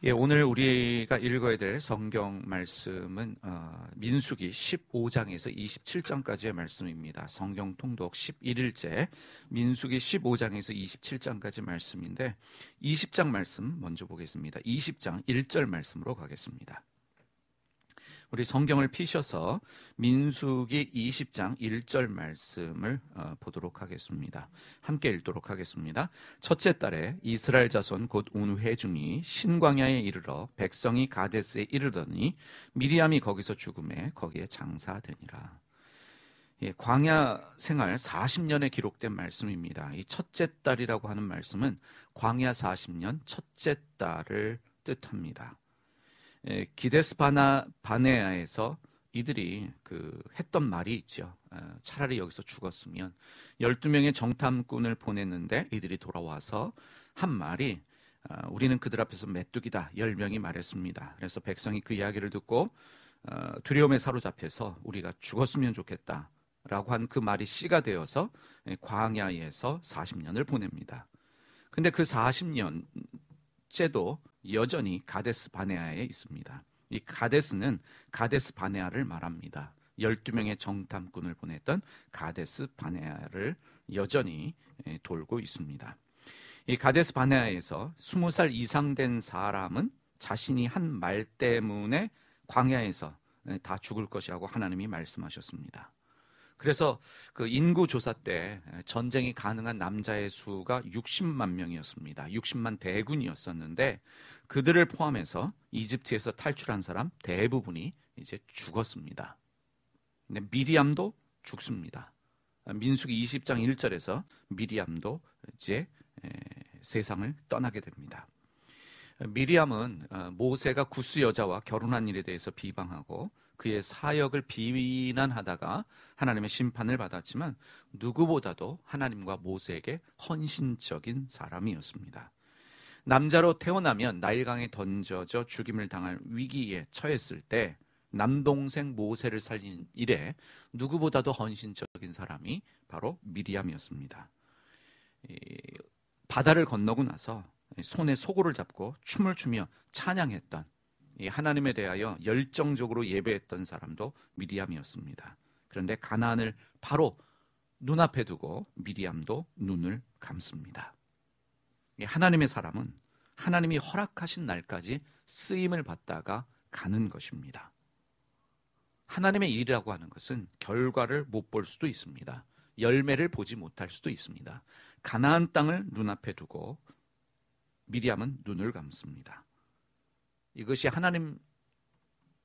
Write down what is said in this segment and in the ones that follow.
예, 오늘 우리가 읽어야 될 성경 말씀은 민수기 15장에서 27장까지의 말씀입니다. 성경 통독 11일째 민수기 15장에서 27장까지 말씀인데 20장 말씀 먼저 보겠습니다. 20장 1절 말씀으로 가겠습니다. 우리 성경을 피셔서 민수기 20장 1절 말씀을 보도록 하겠습니다. 함께 읽도록 하겠습니다. 첫째 달에 이스라엘 자손 곧 온 회중이 신광야에 이르러 백성이 가데스에 이르더니 미리암이 거기서 죽음에 거기에 장사되니라. 예, 광야 생활 40년에 기록된 말씀입니다. 이 첫째 달이라고 하는 말씀은 광야 40년 첫째 달을 뜻합니다. 기데스 바네아에서 이들이 했던 말이 있죠. 차라리 여기서 죽었으면 12명의 정탐꾼을 보냈는데 이들이 돌아와서 한 말이 우리는 그들 앞에서 메뚜기다 10명이 말했습니다. 그래서 백성이 그 이야기를 듣고 두려움에 사로잡혀서 우리가 죽었으면 좋겠다 라고 한 그 말이 씨가 되어서 광야에서 40년을 보냅니다. 근데 그 40년째도 여전히 가데스 바네아에 있습니다. 이 가데스는 가데스 바네아를 말합니다. 12명의 정탐꾼을 보냈던 가데스 바네아를 여전히 돌고 있습니다. 이 가데스 바네아에서 20살 이상 된 사람은 자신이 한 말 때문에 광야에서 다 죽을 것이라고 하나님이 말씀하셨습니다. 그래서 그 인구 조사 때 전쟁이 가능한 남자의 수가 60만 명이었습니다. 60만 대군이었었는데 그들을 포함해서 이집트에서 탈출한 사람 대부분이 이제 죽었습니다. 근데 미리암도 죽습니다. 민수기 20장 1절에서 미리암도 이제 세상을 떠나게 됩니다. 미리암은 모세가 구스 여자와 결혼한 일에 대해서 비방하고 그의 사역을 비난하다가 하나님의 심판을 받았지만 누구보다도 하나님과 모세에게 헌신적인 사람이었습니다. 남자로 태어나면 나일강에 던져져 죽임을 당할 위기에 처했을 때 남동생 모세를 살린 일에 누구보다도 헌신적인 사람이 바로 미리암이었습니다. 바다를 건너고 나서 손에 소고를 잡고 춤을 추며 찬양했던 하나님에 대하여 열정적으로 예배했던 사람도 미리암이었습니다. 그런데 가나안을 바로 눈앞에 두고 미리암도 눈을 감습니다. 하나님의 사람은 하나님이 허락하신 날까지 쓰임을 받다가 가는 것입니다. 하나님의 일이라고 하는 것은 결과를 못 볼 수도 있습니다. 열매를 보지 못할 수도 있습니다. 가나안 땅을 눈앞에 두고 미리암은 눈을 감습니다. 이것이 하나님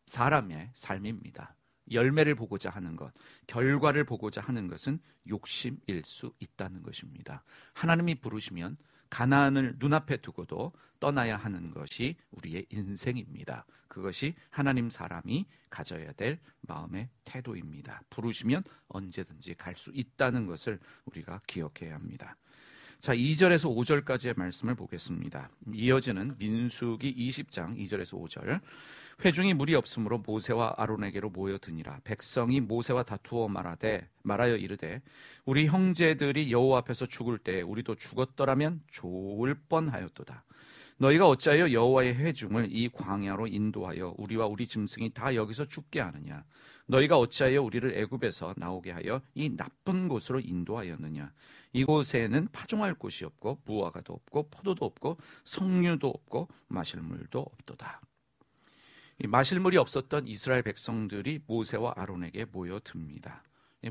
사람의 삶입니다. 열매를 보고자 하는 것, 결과를 보고자 하는 것은 욕심일 수 있다는 것입니다. 하나님이 부르시면 가나안을 눈앞에 두고도 떠나야 하는 것이 우리의 인생입니다. 그것이 하나님 사람이 가져야 될 마음의 태도입니다. 부르시면 언제든지 갈 수 있다는 것을 우리가 기억해야 합니다. 자, 2절에서 5절까지의 말씀을 보겠습니다. 이어지는 민수기 20장 2절에서 5절. 회중이 물이 없으므로 모세와 아론에게로 모여드니라. 백성이 모세와 다투어 말하여 이르되 우리 형제들이 여호와 앞에서 죽을 때 우리도 죽었더라면 좋을 뻔하였도다. 너희가 어찌하여 여호와의 회중을 이 광야로 인도하여 우리와 우리 짐승이 다 여기서 죽게 하느냐? 너희가 어찌하여 우리를 애굽에서 나오게 하여 이 나쁜 곳으로 인도하였느냐? 이곳에는 파종할 곳이 없고 무화과도 없고 포도도 없고 석류도 없고 마실 물도 없도다. 이 마실 물이 없었던 이스라엘 백성들이 모세와 아론에게 모여듭니다.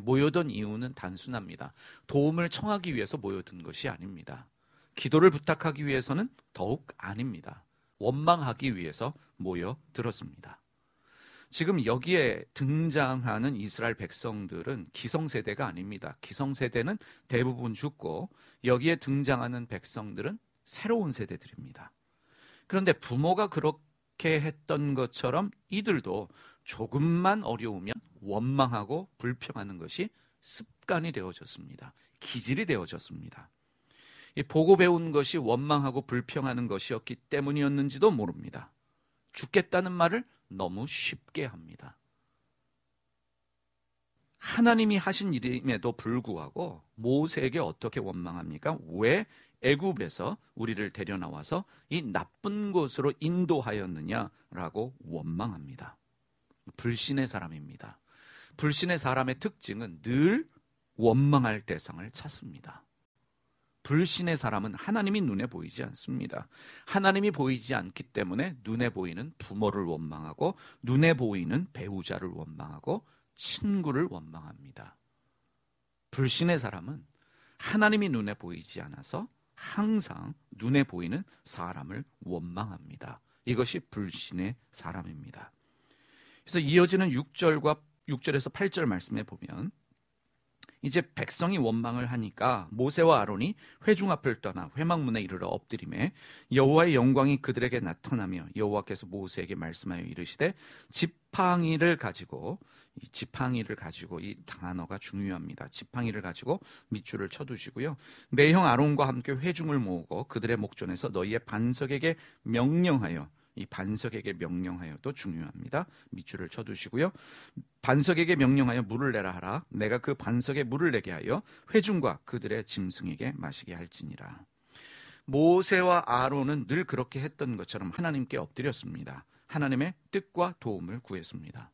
모여든 이유는 단순합니다. 도움을 청하기 위해서 모여든 것이 아닙니다. 기도를 부탁하기 위해서는 더욱 아닙니다. 원망하기 위해서 모여들었습니다. 지금 여기에 등장하는 이스라엘 백성들은 기성세대가 아닙니다. 기성세대는 대부분 죽고 여기에 등장하는 백성들은 새로운 세대들입니다. 그런데 부모가 그렇게 했던 것처럼 이들도 조금만 어려우면 원망하고 불평하는 것이 습관이 되어졌습니다. 기질이 되어졌습니다. 보고 배운 것이 원망하고 불평하는 것이었기 때문이었는지도 모릅니다. 죽겠다는 말을 너무 쉽게 합니다. 하나님이 하신 일임에도 불구하고 모세에게 어떻게 원망합니까? 왜 애굽에서 우리를 데려 나와서 이 나쁜 곳으로 인도하였느냐라고 원망합니다. 불신의 사람입니다. 불신의 사람의 특징은 늘 원망할 대상을 찾습니다. 불신의 사람은 하나님이 눈에 보이지 않습니다. 하나님이 보이지 않기 때문에 눈에 보이는 부모를 원망하고 눈에 보이는 배우자를 원망하고 친구를 원망합니다. 불신의 사람은 하나님이 눈에 보이지 않아서 항상 눈에 보이는 사람을 원망합니다. 이것이 불신의 사람입니다. 그래서 이어지는 6절에서 8절 말씀에 보면 이제 백성이 원망을 하니까 모세와 아론이 회중 앞을 떠나 회막문에 이르러 엎드리매 여호와의 영광이 그들에게 나타나며 여호와께서 모세에게 말씀하여 이르시되 지팡이를 가지고 이 단어가 중요합니다. 지팡이를 가지고 밑줄을 쳐두시고요. 내 형 아론과 함께 회중을 모으고 그들의 목전에서 너희의 반석에게 명령하여, 이 반석에게 명령하여도 중요합니다. 밑줄을 쳐두시고요. 반석에게 명령하여 물을 내라 하라. 내가 그 반석에 물을 내게 하여 회중과 그들의 짐승에게 마시게 할지니라. 모세와 아론은 늘 그렇게 했던 것처럼 하나님께 엎드렸습니다. 하나님의 뜻과 도움을 구했습니다.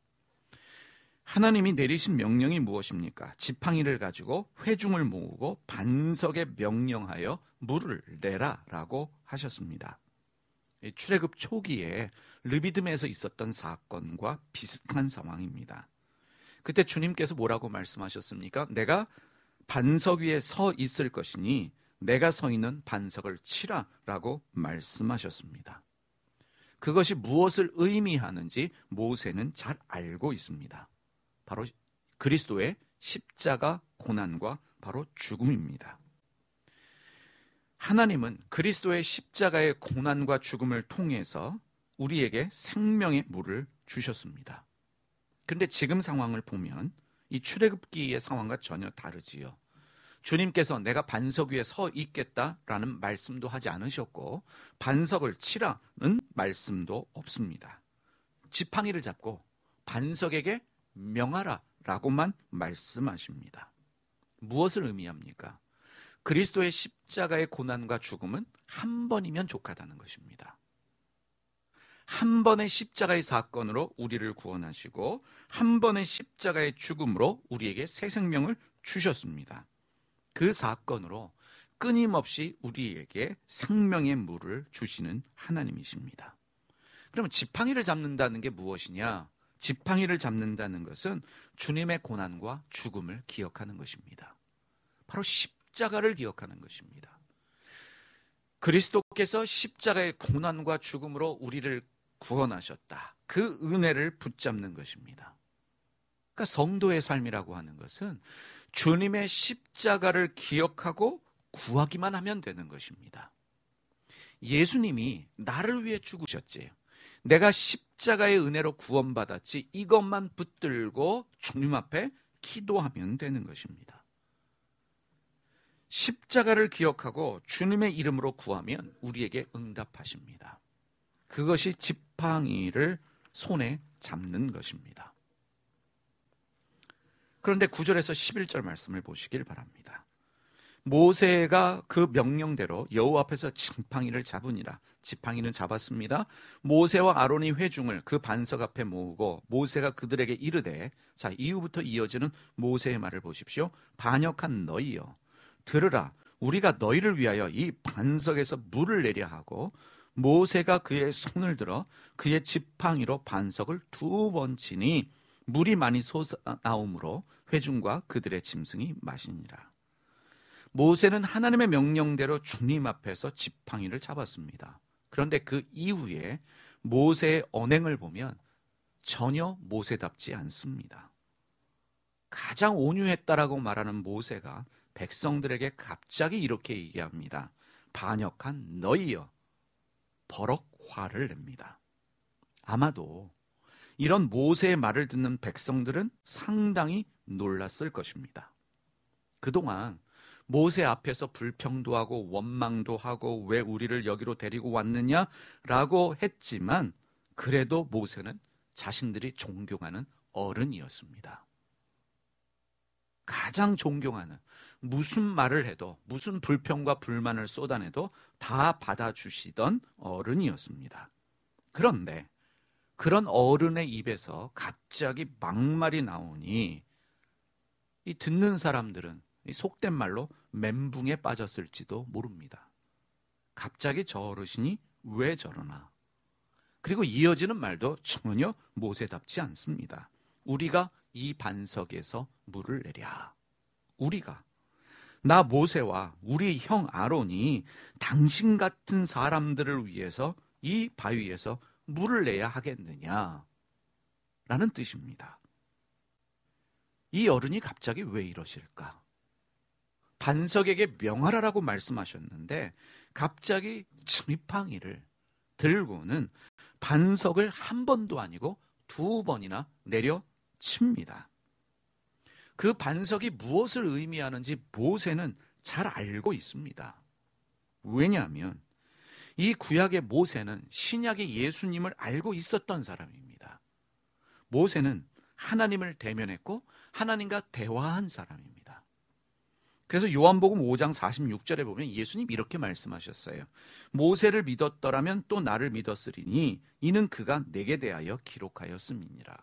하나님이 내리신 명령이 무엇입니까? 지팡이를 가지고 회중을 모으고 반석에 명령하여 물을 내라라고 하셨습니다. 출애굽 초기에 르비딤에서 있었던 사건과 비슷한 상황입니다. 그때 주님께서 뭐라고 말씀하셨습니까? 내가 반석 위에 서 있을 것이니 내가 서 있는 반석을 치라라고 말씀하셨습니다. 그것이 무엇을 의미하는지 모세는 잘 알고 있습니다. 바로 그리스도의 십자가 고난과 바로 죽음입니다. 하나님은 그리스도의 십자가의 고난과 죽음을 통해서 우리에게 생명의 물을 주셨습니다. 그런데 지금 상황을 보면 이 출애굽기의 상황과 전혀 다르지요. 주님께서 내가 반석 위에 서 있겠다라는 말씀도 하지 않으셨고 반석을 치라는 말씀도 없습니다. 지팡이를 잡고 반석에게 명하라라고만 말씀하십니다. 무엇을 의미합니까? 그리스도의 십자가의 고난과 죽음은 한 번이면 족하다는 것입니다. 한 번의 십자가의 사건으로 우리를 구원하시고 한 번의 십자가의 죽음으로 우리에게 새 생명을 주셨습니다. 그 사건으로 끊임없이 우리에게 생명의 물을 주시는 하나님이십니다. 그러면 지팡이를 잡는다는 게 무엇이냐? 지팡이를 잡는다는 것은 주님의 고난과 죽음을 기억하는 것입니다. 바로 십자가를 기억하는 것입니다. 그리스도께서 십자가의 고난과 죽음으로 우리를 구원하셨다. 그 은혜를 붙잡는 것입니다. 그러니까 성도의 삶이라고 하는 것은 주님의 십자가를 기억하고 구하기만 하면 되는 것입니다. 예수님이 나를 위해 죽으셨지. 내가 십자가의 은혜로 구원받았지. 이것만 붙들고 주님 앞에 기도하면 되는 것입니다. 십자가를 기억하고 주님의 이름으로 구하면 우리에게 응답하십니다. 그것이 지팡이를 손에 잡는 것입니다. 그런데 9절에서 11절 말씀을 보시길 바랍니다. 모세가 그 명령대로 여호와 앞에서 지팡이를 잡으니라. 지팡이는 잡았습니다. 모세와 아론이 회중을 그 반석 앞에 모으고 모세가 그들에게 이르되, 자, 이후부터 이어지는 모세의 말을 보십시오. 반역한 너희여, 들으라. 우리가 너희를 위하여 이 반석에서 물을 내려 하고 모세가 그의 손을 들어 그의 지팡이로 반석을 2번 치니 물이 많이 솟아나오므로 회중과 그들의 짐승이 마시니라. 모세는 하나님의 명령대로 주님 앞에서 지팡이를 잡았습니다. 그런데 그 이후에 모세의 언행을 보면 전혀 모세답지 않습니다. 가장 온유했다라고 말하는 모세가 백성들에게 갑자기 이렇게 얘기합니다. 반역한 너희여, 버럭 화를 냅니다. 아마도 이런 모세의 말을 듣는 백성들은 상당히 놀랐을 것입니다. 그동안 모세 앞에서 불평도 하고 원망도 하고 왜 우리를 여기로 데리고 왔느냐라고 했지만 그래도 모세는 자신들이 존경하는 어른이었습니다. 가장 존경하는, 무슨 말을 해도 무슨 불평과 불만을 쏟아내도 다 받아주시던 어른이었습니다. 그런데 그런 어른의 입에서 갑자기 막말이 나오니 이 듣는 사람들은 속된 말로 멘붕에 빠졌을지도 모릅니다. 갑자기 저 어르신이 왜 저러나? 그리고 이어지는 말도 전혀 모세답지 않습니다. 우리가 이 반석에서 물을 내랴. 우리가, 나 모세와 우리 형 아론이 당신 같은 사람들을 위해서 이 바위에서 물을 내야 하겠느냐? 라는 뜻입니다. 이 어른이 갑자기 왜 이러실까? 반석에게 명하라라고 말씀하셨는데 갑자기 지팡이를 들고는 반석을 한 번도 아니고 2번이나 내려칩니다. 그 반석이 무엇을 의미하는지 모세는 잘 알고 있습니다. 왜냐하면 이 구약의 모세는 신약의 예수님을 알고 있었던 사람입니다. 모세는 하나님을 대면했고 하나님과 대화한 사람입니다. 그래서 요한복음 5장 46절에 보면 예수님 이렇게 말씀하셨어요. 모세를 믿었더라면 또 나를 믿었으리니 이는 그가 내게 대하여 기록하였음이니라.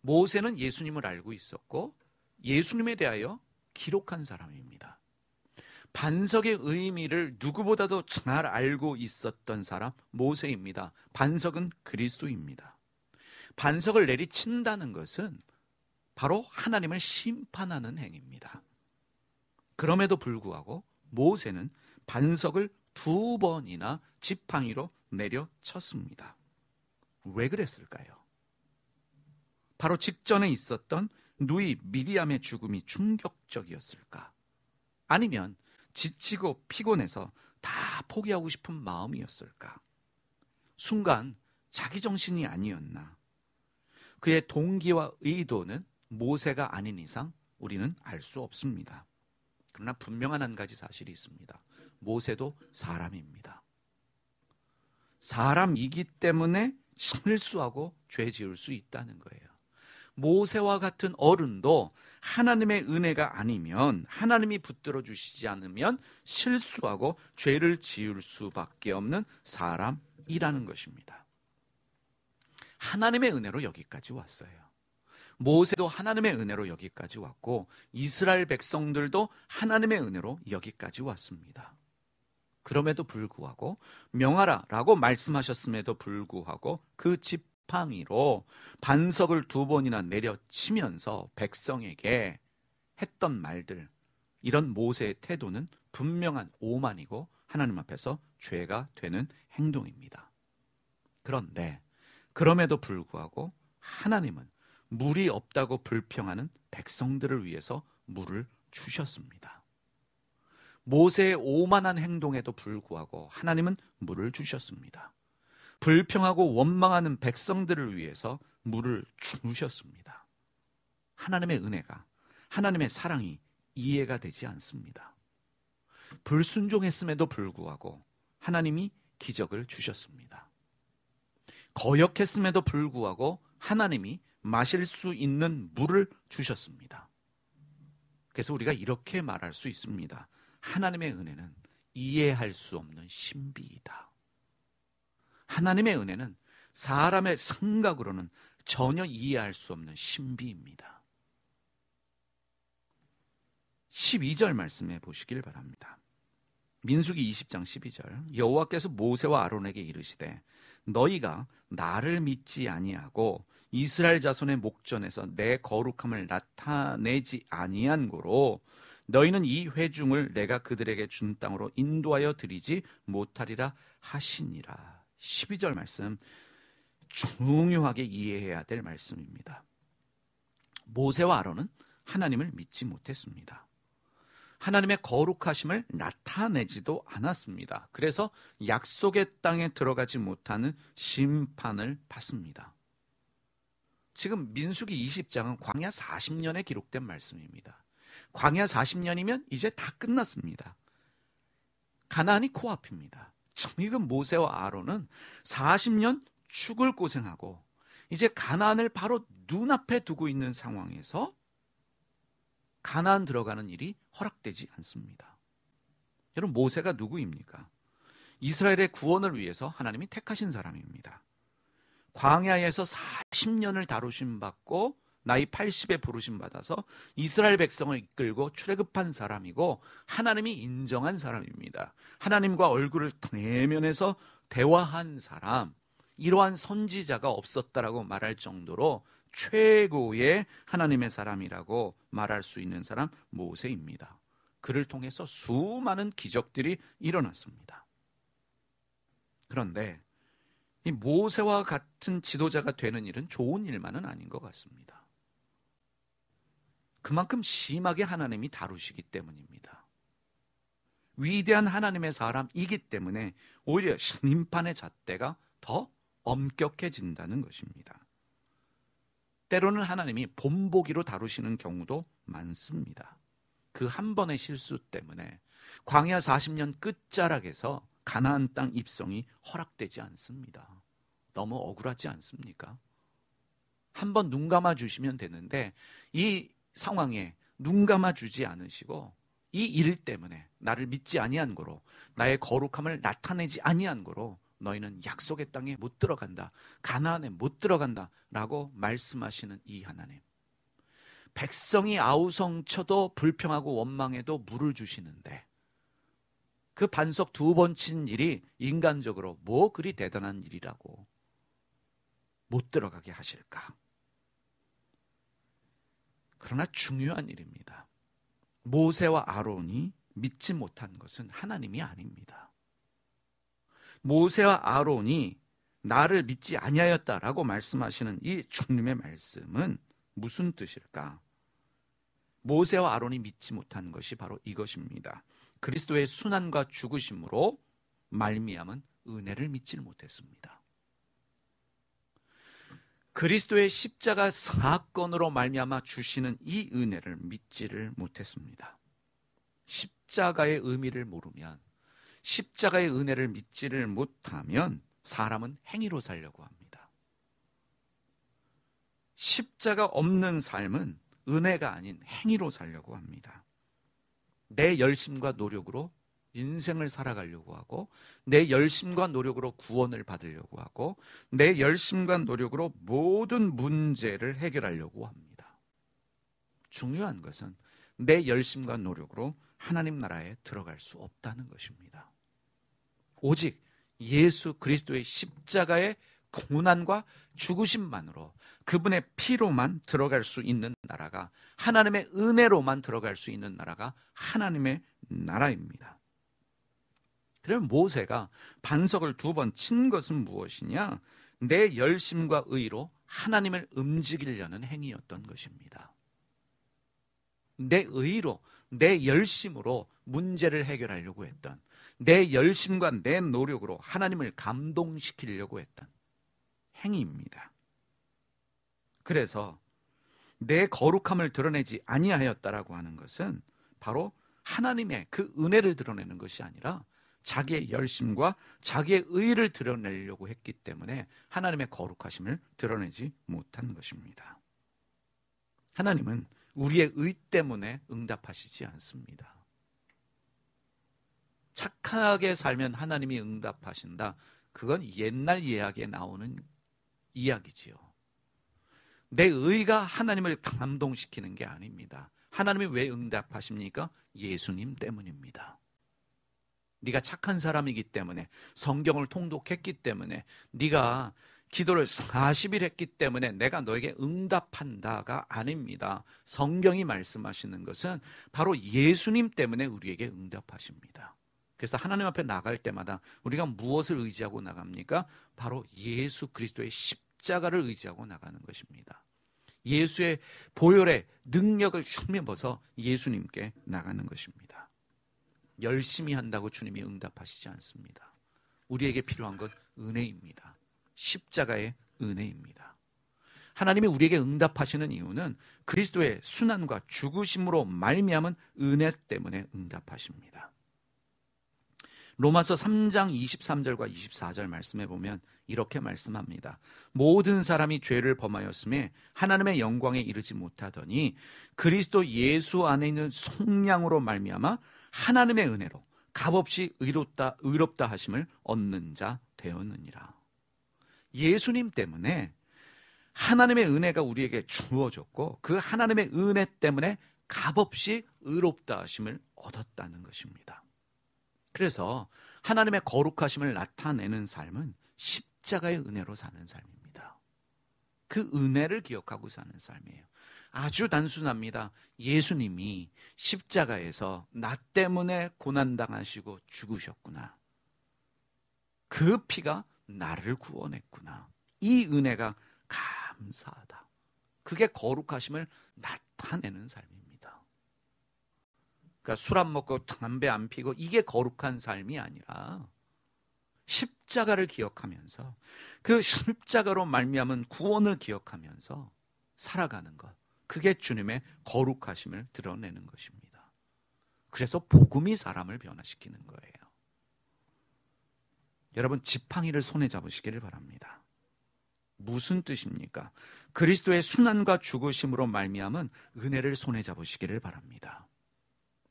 모세는 예수님을 알고 있었고 예수님에 대하여 기록한 사람입니다. 반석의 의미를 누구보다도 잘 알고 있었던 사람 모세입니다. 반석은 그리스도입니다. 반석을 내리친다는 것은 바로 하나님을 심판하는 행위입니다. 그럼에도 불구하고 모세는 반석을 2번이나 지팡이로 내려쳤습니다. 왜 그랬을까요? 바로 직전에 있었던 누이 미리암의 죽음이 충격적이었을까? 아니면 지치고 피곤해서 다 포기하고 싶은 마음이었을까? 순간 자기 정신이 아니었나? 그의 동기와 의도는 모세가 아닌 이상 우리는 알 수 없습니다. 그러나 분명한 한 가지 사실이 있습니다. 모세도 사람입니다. 사람이기 때문에 실수하고 죄 지을 수 있다는 거예요. 모세와 같은 어른도 하나님의 은혜가 아니면, 하나님이 붙들어 주시지 않으면 실수하고 죄를 지을 수밖에 없는 사람이라는 것입니다. 하나님의 은혜로 여기까지 왔어요. 모세도 하나님의 은혜로 여기까지 왔고 이스라엘 백성들도 하나님의 은혜로 여기까지 왔습니다. 그럼에도 불구하고 명하라라고 말씀하셨음에도 불구하고 그 지팡이로 반석을 2번이나 내려치면서 백성에게 했던 말들, 이런 모세의 태도는 분명한 오만이고 하나님 앞에서 죄가 되는 행동입니다. 그런데 그럼에도 불구하고 하나님은 물이 없다고 불평하는 백성들을 위해서 물을 주셨습니다. 모세의 오만한 행동에도 불구하고 하나님은 물을 주셨습니다. 불평하고 원망하는 백성들을 위해서 물을 주셨습니다. 하나님의 은혜가, 하나님의 사랑이 이해가 되지 않습니다. 불순종했음에도 불구하고 하나님이 기적을 주셨습니다. 거역했음에도 불구하고 하나님이 마실 수 있는 물을 주셨습니다. 그래서 우리가 이렇게 말할 수 있습니다. 하나님의 은혜는 이해할 수 없는 신비이다. 하나님의 은혜는 사람의 생각으로는 전혀 이해할 수 없는 신비입니다. 12절 말씀해 보시길 바랍니다. 민수기 20장 12절, 여호와께서 모세와 아론에게 이르시되 너희가 나를 믿지 아니하고 이스라엘 자손의 목전에서 내 거룩함을 나타내지 아니한 고로 너희는 이 회중을 내가 그들에게 준 땅으로 인도하여 드리지 못하리라 하시니라. 12절 말씀 중요하게 이해해야 될 말씀입니다. 모세와 아론은 하나님을 믿지 못했습니다. 하나님의 거룩하심을 나타내지도 않았습니다. 그래서 약속의 땅에 들어가지 못하는 심판을 받습니다. 지금 민수기 20장은 광야 40년에 기록된 말씀입니다. 광야 40년이면 이제 다 끝났습니다. 가나안이 코앞입니다. 지금 모세와 아론은 40년 죽을 고생하고 이제 가나안을 바로 눈앞에 두고 있는 상황에서 가나안 들어가는 일이 허락되지 않습니다. 여러분, 모세가 누구입니까? 이스라엘의 구원을 위해서 하나님이 택하신 사람입니다. 광야에서 40년을 다루심 받고 나이 80에 부르심 받아서 이스라엘 백성을 이끌고 출애굽한 사람이고 하나님이 인정한 사람입니다. 하나님과 얼굴을 대면해서 대화한 사람, 이러한 선지자가 없었다라고 말할 정도로 최고의 하나님의 사람이라고 말할 수 있는 사람 모세입니다. 그를 통해서 수많은 기적들이 일어났습니다. 그런데 이 모세와 같은 지도자가 되는 일은 좋은 일만은 아닌 것 같습니다. 그만큼 심하게 하나님이 다루시기 때문입니다. 위대한 하나님의 사람이기 때문에 오히려 심판의 잣대가 더 엄격해진다는 것입니다. 때로는 하나님이 본보기로 다루시는 경우도 많습니다. 그 한 번의 실수 때문에 광야 40년 끝자락에서 가나안 땅 입성이 허락되지 않습니다. 너무 억울하지 않습니까? 한 번 눈 감아 주시면 되는데 이 상황에 눈 감아 주지 않으시고 이 일 때문에 나를 믿지 아니한 거로, 나의 거룩함을 나타내지 아니한 거로 너희는 약속의 땅에 못 들어간다, 가나안에 못 들어간다 라고 말씀하시는 이 하나님, 백성이 아우성쳐도 불평하고 원망해도 물을 주시는데 그 반석 2번 친 일이 인간적으로 뭐 그리 대단한 일이라고 못 들어가게 하실까? 그러나 중요한 일입니다. 모세와 아론이 믿지 못한 것은 하나님이 아닙니다. 모세와 아론이 나를 믿지 아니하였다라고 말씀하시는 이 주님의 말씀은 무슨 뜻일까? 모세와 아론이 믿지 못한 것이 바로 이것입니다. 그리스도의 순환과 죽으심으로 말미암은 은혜를 믿지를 못했습니다. 그리스도의 십자가 사건으로 말미암아 주시는 이 은혜를 믿지를 못했습니다. 십자가의 의미를 모르면, 십자가의 은혜를 믿지를 못하면 사람은 행위로 살려고 합니다. 십자가 없는 삶은 은혜가 아닌 행위로 살려고 합니다. 내 열심과 노력으로 인생을 살아가려고 하고, 내 열심과 노력으로 구원을 받으려고 하고, 내 열심과 노력으로 모든 문제를 해결하려고 합니다. 중요한 것은 내 열심과 노력으로 하나님 나라에 들어갈 수 없다는 것입니다. 오직 예수 그리스도의 십자가의 고난과 죽으심만으로, 그분의 피로만 들어갈 수 있는 나라가, 하나님의 은혜로만 들어갈 수 있는 나라가 하나님의 나라입니다. 그러면 모세가 반석을 2번 친 것은 무엇이냐? 내 열심과 의로 하나님을 움직이려는 행위였던 것입니다. 내 의로, 내 열심으로 문제를 해결하려고 했던, 내 열심과 내 노력으로 하나님을 감동시키려고 했던 행위입니다. 그래서 내 거룩함을 드러내지 아니하였다라고 하는 것은 바로 하나님의 그 은혜를 드러내는 것이 아니라 자기의 열심과 자기의 의를 드러내려고 했기 때문에 하나님의 거룩하심을 드러내지 못한 것입니다. 하나님은 우리의 의 때문에 응답하시지 않습니다. 착하게 살면 하나님이 응답하신다, 그건 옛날 이야기에 나오는 이야기지요. 내 의가 하나님을 감동시키는 게 아닙니다. 하나님이 왜 응답하십니까? 예수님 때문입니다. 네가 착한 사람이기 때문에, 성경을 통독했기 때문에, 네가 기도를 40일 했기 때문에 내가 너에게 응답한다가 아닙니다. 성경이 말씀하시는 것은 바로 예수님 때문에 우리에게 응답하십니다. 그래서 하나님 앞에 나갈 때마다 우리가 무엇을 의지하고 나갑니까? 바로 예수 그리스도의 십자가를 의지하고 나가는 것입니다. 예수의 보혈의 능력을 힘입어서 예수님께 나가는 것입니다. 열심히 한다고 주님이 응답하시지 않습니다. 우리에게 필요한 건 은혜입니다. 십자가의 은혜입니다. 하나님이 우리에게 응답하시는 이유는 그리스도의 순환과 죽으심으로 말미암은 은혜 때문에 응답하십니다. 로마서 3장 23절과 24절 말씀해 보면 이렇게 말씀합니다. 모든 사람이 죄를 범하였음에 하나님의 영광에 이르지 못하더니 그리스도 예수 안에 있는 속량으로 말미암아 하나님의 은혜로 값없이 의롭다 하심을 얻는 자 되었느니라. 예수님 때문에 하나님의 은혜가 우리에게 주어졌고 그 하나님의 은혜 때문에 값없이 의롭다 하심을 얻었다는 것입니다. 그래서 하나님의 거룩하심을 나타내는 삶은 십자가의 은혜로 사는 삶입니다. 그 은혜를 기억하고 사는 삶이에요. 아주 단순합니다. 예수님이 십자가에서 나 때문에 고난당하시고 죽으셨구나. 그 피가 나를 구원했구나. 이 은혜가 감사하다. 그게 거룩하심을 나타내는 삶입니다. 그러니까 술 안 먹고 담배 안 피고 이게 거룩한 삶이 아니라 십자가를 기억하면서 그 십자가로 말미암은 구원을 기억하면서 살아가는 것, 그게 주님의 거룩하심을 드러내는 것입니다. 그래서 복음이 사람을 변화시키는 거예요. 여러분, 지팡이를 손에 잡으시기를 바랍니다. 무슨 뜻입니까? 그리스도의 순환과 죽으심으로 말미암은 은혜를 손에 잡으시기를 바랍니다.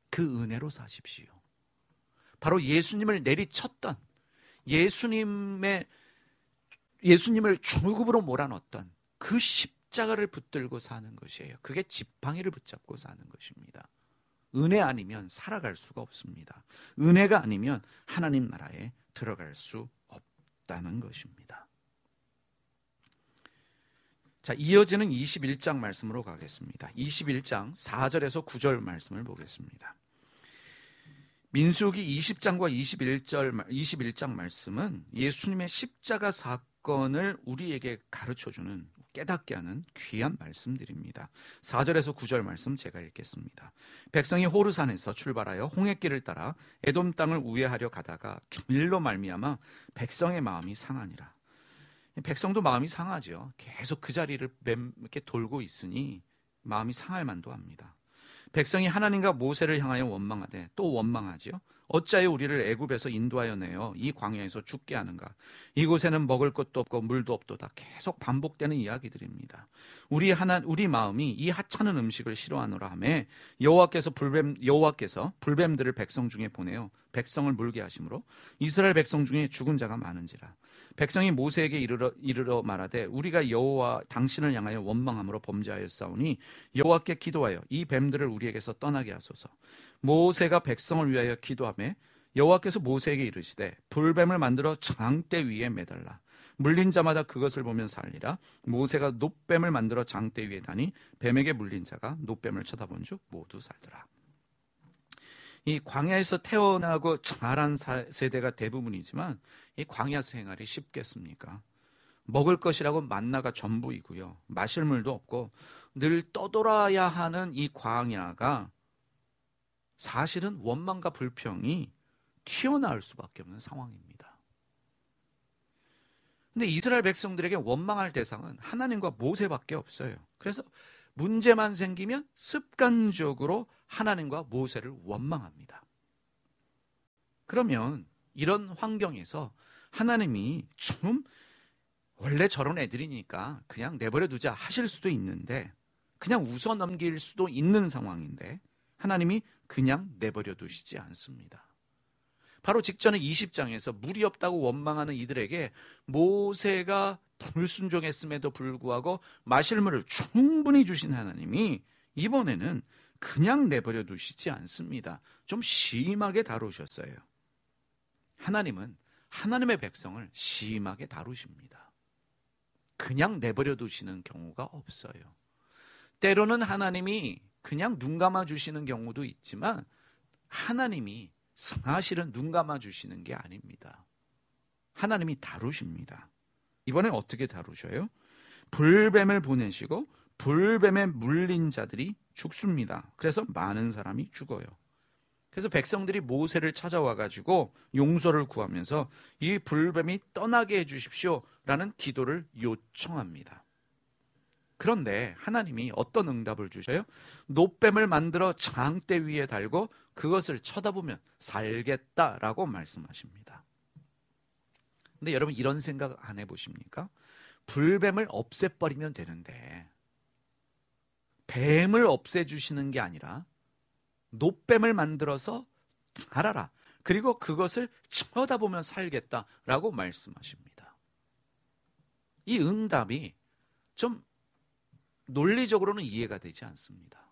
그 은혜로 사십시오. 바로 예수님을 내리쳤던, 예수님을 중급으로 몰아넣었던 그 십자가를 붙들고 사는 것이에요. 그게 지팡이를 붙잡고 사는 것입니다. 은혜 아니면 살아갈 수가 없습니다. 은혜가 아니면 하나님 나라에 들어갈 수 없다는 것입니다. 자, 이어지는 21장 말씀으로 가겠습니다. 21장 4절에서 9절 말씀을 보겠습니다. 민수기 20장과 21장 말씀은 예수님의 십자가 사건을 우리에게 가르쳐주는, 깨닫게 하는 귀한 말씀들입니다. 4절에서 9절 말씀 제가 읽겠습니다. 백성이 호르산에서 출발하여 홍해길을 따라 에돔 땅을 우회하려 가다가 길로 말미암아 백성의 마음이 상하니라. 백성도 마음이 상하죠. 계속 그 자리를 이렇게 돌고 있으니 마음이 상할 만도 합니다. 백성이 하나님과 모세를 향하여 원망하되 또 원망하지요. 어찌하여 우리를 애굽에서 인도하여 내어 이 광야에서 죽게 하는가? 이곳에는 먹을 것도 없고 물도 없도다. 계속 반복되는 이야기들입니다. 우리 마음이 이 하찮은 음식을 싫어하노라 하며 여호와께서 불뱀들을 백성 중에 보내어 백성을 물게 하심으로 이스라엘 백성 중에 죽은 자가 많은지라. 백성이 모세에게 이르러 말하되 우리가 여호와 당신을 향하여 원망함으로 범죄하였사오니 여호와께 기도하여 이 뱀들을 우리에게서 떠나게 하소서. 모세가 백성을 위하여 기도하며 여호와께서 모세에게 이르시되 불뱀을 만들어 장대 위에 매달라. 물린 자마다 그것을 보면 살리라. 모세가 놋뱀을 만들어 장대 위에 다니 뱀에게 물린 자가 놋뱀을 쳐다본 즉 모두 살더라. 이 광야에서 태어나고 자란 세대가 대부분이지만 이 광야 생활이 쉽겠습니까? 먹을 것이라고 만나가 전부이고요. 마실 물도 없고 늘 떠돌아야 하는 이 광야가 사실은 원망과 불평이 튀어나올 수밖에 없는 상황입니다. 근데 이스라엘 백성들에게 원망할 대상은 하나님과 모세밖에 없어요. 그래서 문제만 생기면 습관적으로 하나님과 모세를 원망합니다. 그러면 이런 환경에서 하나님이 좀 원래 저런 애들이니까 그냥 내버려 두자 하실 수도 있는데, 그냥 웃어 넘길 수도 있는 상황인데 하나님이 그냥 내버려 두시지 않습니다. 바로 직전에 20장에서 물이 없다고 원망하는 이들에게 모세가 불순종했음에도 불구하고 마실 물을 충분히 주신 하나님이 이번에는 그냥 내버려 두시지 않습니다. 좀 심하게 다루셨어요. 하나님은 하나님의 백성을 심하게 다루십니다. 그냥 내버려 두시는 경우가 없어요. 때로는 하나님이 그냥 눈 감아 주시는 경우도 있지만 하나님이 사실은 눈 감아 주시는 게 아닙니다. 하나님이 다루십니다. 이번엔 어떻게 다루셔요? 불뱀을 보내시고 불뱀에 물린 자들이 죽습니다. 그래서 많은 사람이 죽어요. 그래서 백성들이 모세를 찾아와 가지고 용서를 구하면서 이 불뱀이 떠나게 해 주십시오 라는 기도를 요청합니다. 그런데 하나님이 어떤 응답을 주셔요? 노뱀을 만들어 장대 위에 달고 그것을 쳐다보면 살겠다라고 말씀하십니다. 근데 여러분 이런 생각 안 해보십니까? 불뱀을 없애버리면 되는데 뱀을 없애주시는 게 아니라 노뱀을 만들어서 달아라. 그리고 그것을 쳐다보면 살겠다라고 말씀하십니다. 이 응답이 좀 논리적으로는 이해가 되지 않습니다.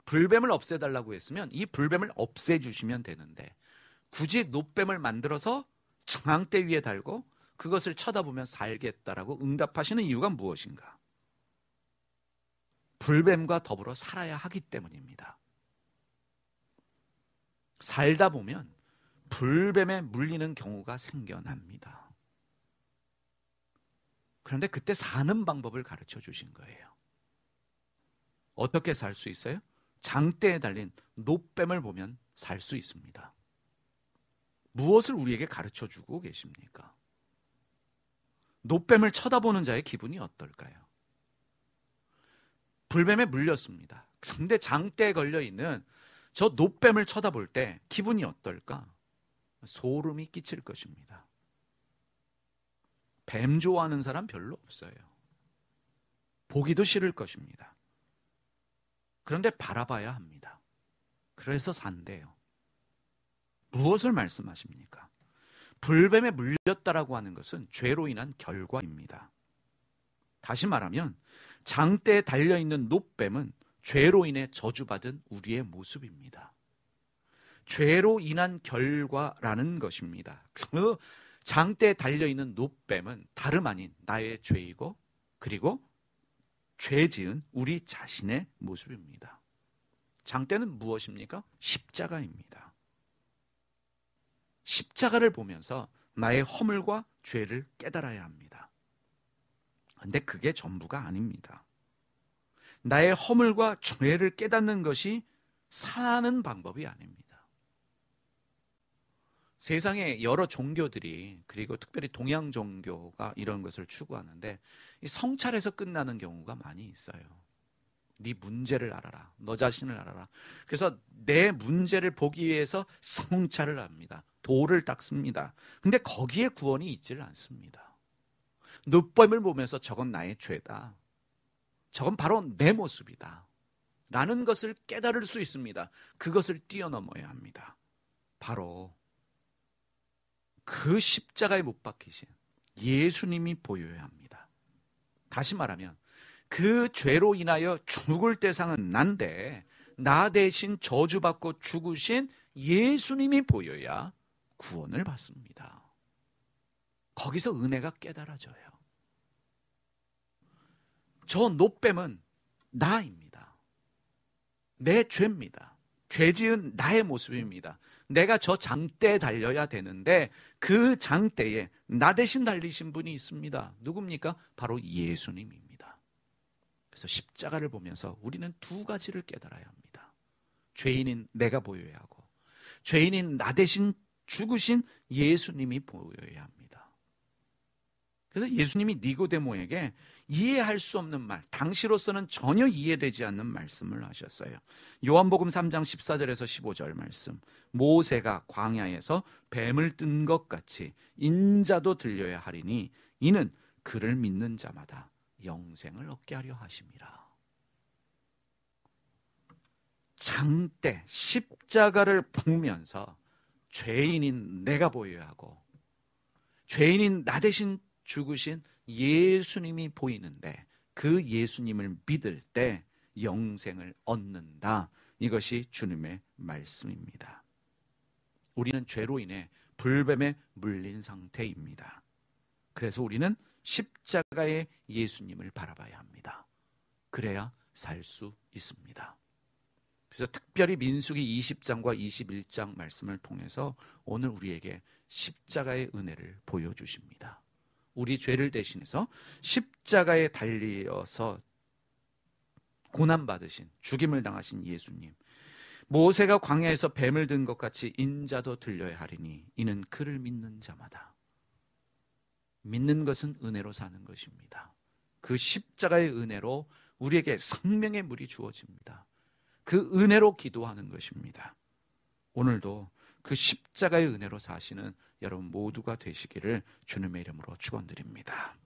불뱀을 없애달라고 했으면 이 불뱀을 없애주시면 되는데 굳이 노뱀을 만들어서 장대 위에 달고 그것을 쳐다보면 살겠다라고 응답하시는 이유가 무엇인가? 불뱀과 더불어 살아야 하기 때문입니다. 살다 보면 불뱀에 물리는 경우가 생겨납니다. 그런데 그때 사는 방법을 가르쳐 주신 거예요. 어떻게 살 수 있어요? 장대에 달린 노뱀을 보면 살 수 있습니다. 무엇을 우리에게 가르쳐 주고 계십니까? 노뱀을 쳐다보는 자의 기분이 어떨까요? 불뱀에 물렸습니다. 근데 장대에 걸려있는 저 노뱀을 쳐다볼 때 기분이 어떨까? 소름이 끼칠 것입니다. 뱀 좋아하는 사람 별로 없어요. 보기도 싫을 것입니다. 그런데 바라봐야 합니다. 그래서 산대요. 무엇을 말씀하십니까? 불뱀에 물렸다라고 하는 것은 죄로 인한 결과입니다. 다시 말하면 장대에 달려있는 노뱀은 죄로 인해 저주받은 우리의 모습입니다. 죄로 인한 결과라는 것입니다. 그 장대에 달려있는 노뱀은 다름 아닌 나의 죄이고 그리고 죄 지은 우리 자신의 모습입니다. 장대는 무엇입니까? 십자가입니다. 십자가를 보면서 나의 허물과 죄를 깨달아야 합니다. 그런데 그게 전부가 아닙니다. 나의 허물과 죄를 깨닫는 것이 사는 방법이 아닙니다. 세상에 여러 종교들이 그리고 특별히 동양 종교가 이런 것을 추구하는데 이 성찰에서 끝나는 경우가 많이 있어요. 네 문제를 알아라. 너 자신을 알아라. 그래서 내 문제를 보기 위해서 성찰을 합니다. 도를 닦습니다. 근데 거기에 구원이 있지를 않습니다. 노뱀을 보면서 저건 나의 죄다. 저건 바로 내 모습이다. 라는 것을 깨달을 수 있습니다. 그것을 뛰어넘어야 합니다. 바로 그 십자가에 못 박히신 예수님이 보여야 합니다. 다시 말하면 그 죄로 인하여 죽을 대상은 난데 나 대신 저주받고 죽으신 예수님이 보여야 구원을 받습니다. 거기서 은혜가 깨달아져요. 저 노뱀은 나입니다. 내 죄입니다. 죄 지은 나의 모습입니다. 내가 저 장대에 달려야 되는데 그 장대에 나 대신 달리신 분이 있습니다. 누굽니까? 바로 예수님입니다. 그래서 십자가를 보면서 우리는 두 가지를 깨달아야 합니다. 죄인인 내가 보여야 하고 죄인인 나 대신 죽으신 예수님이 보여야 합니다. 그래서 예수님이 니고데모에게 이해할 수 없는 말, 당시로서는 전혀 이해되지 않는 말씀을 하셨어요. 요한복음 3장 14절에서 15절 말씀. 모세가 광야에서 뱀을 뜬 것 같이 인자도 들려야 하리니 이는 그를 믿는 자마다 영생을 얻게 하려 하심이라. 장대 십자가를 보면서 죄인인 내가 보여야 하고 죄인인 나 대신 죽으신 예수님이 보이는데 그 예수님을 믿을 때 영생을 얻는다. 이것이 주님의 말씀입니다. 우리는 죄로 인해 불뱀에 물린 상태입니다. 그래서 우리는 십자가의 예수님을 바라봐야 합니다. 그래야 살 수 있습니다. 그래서 특별히 민수기 20장과 21장 말씀을 통해서 오늘 우리에게 십자가의 은혜를 보여주십니다. 우리 죄를 대신해서 십자가에 달려서 고난받으신 죽임을 당하신 예수님. 모세가 광야에서 뱀을 든 것 같이 인자도 들려야 하리니 이는 그를 믿는 자마다. 믿는 것은 은혜로 사는 것입니다. 그 십자가의 은혜로 우리에게 생명의 물이 주어집니다. 그 은혜로 기도하는 것입니다. 오늘도 그 십자가의 은혜로 사시는 여러분 모두가 되시기를 주님의 이름으로 축원드립니다.